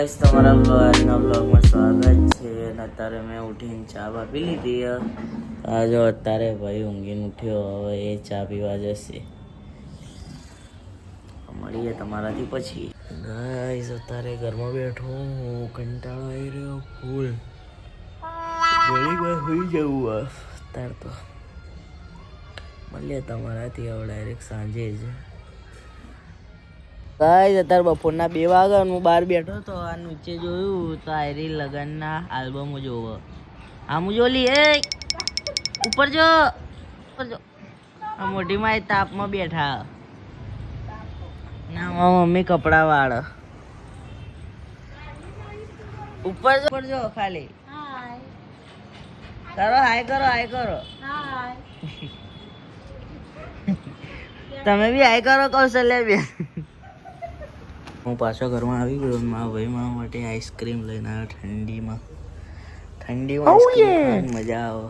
તમારા આજના બ્લોગમાં સ્વાગત છે. અને અત્યારે મેં ઉઠીને ચા બા પી લીધી. આ જો અત્યારે ભાઈ ઊંઘીને ઉઠ્યો, હવે એ ચા પીવા જશે. મળીએ તમારાથી પછી. ગાઈસ અત્યારે ઘરમાં બેઠો, કંટાળો આવી રહ્યો ફૂલ. ઘણી વાર હોઈ જવું અત્યારે તો. મળીએ તમારાથી હવે ડાયરેક્ટ સાંજે જ. ગાઈસ અત્યારે બપોરના 2 વાગ્યા હું બહાર બેઠો તો આ નીચે જોયું તો આયરી લગનના આલ્બમો જોવો. આમું જોલી એ ઉપર જો આ મોટીમાં એ તાપમાં બેઠા ના મારા મમ્મી કપડા વાળ ઉપર જો ખાલી કરો હાય કરો તમે બી હાય કરો કૌશલ્યા બેન. હું પાછો ઘરમાં આવી ગયો. મારા ભાઈ મારા માટે આઈસ્ક્રીમ લઈને આવ્યો. ઠંડીમાં આઈસ્ક્રીમ મજા આવે,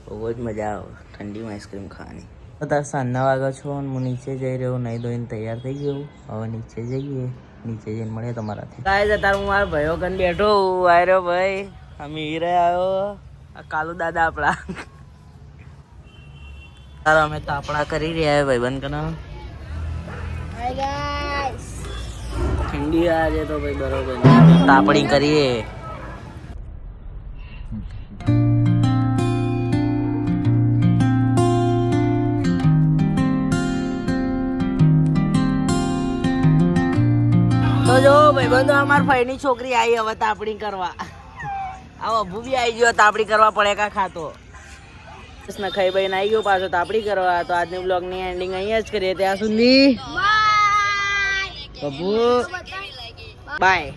બહુ જ મજા આવે ઠંડીમાં આઈસ્ક્રીમ ખાવાની. અત્યારે 7 વાગ્યા છો અને હું નીચે જઈ રહ્યો. નહીં ધોઈને તૈયાર થઈ ગયો. હવે નીચે જઈએ, નીચે જઈને મળીએ તમારાથી. ગાઈસ અત્યારે હું મારા ભાઈઓ કન બેઠો. આવી રહ્યો ભાઈ, અમે હીરે આવ્યો. આ કાલુ દાદા આપણા અમે તો આપણા કરી રહ્યા ભાઈબંધ કના. ઠંડી આજે તો ભાઈ બરોબર તાપણી કરીએ. તો જો ભાઈબંધો અમાર ભાઈની છોકરી આવી હવે તાપણી કરવા. આ અભુ બી આવી ગયો તાપણી કરવા પડે કા ખાતો. ખાઈ ભાઈ આવી ગયો પાછો તાપણી કરવા. તો આજની બ્લોગની એન્ડિંગ અહીંયા જ કરીએ. ત્યાં સુધી બાય.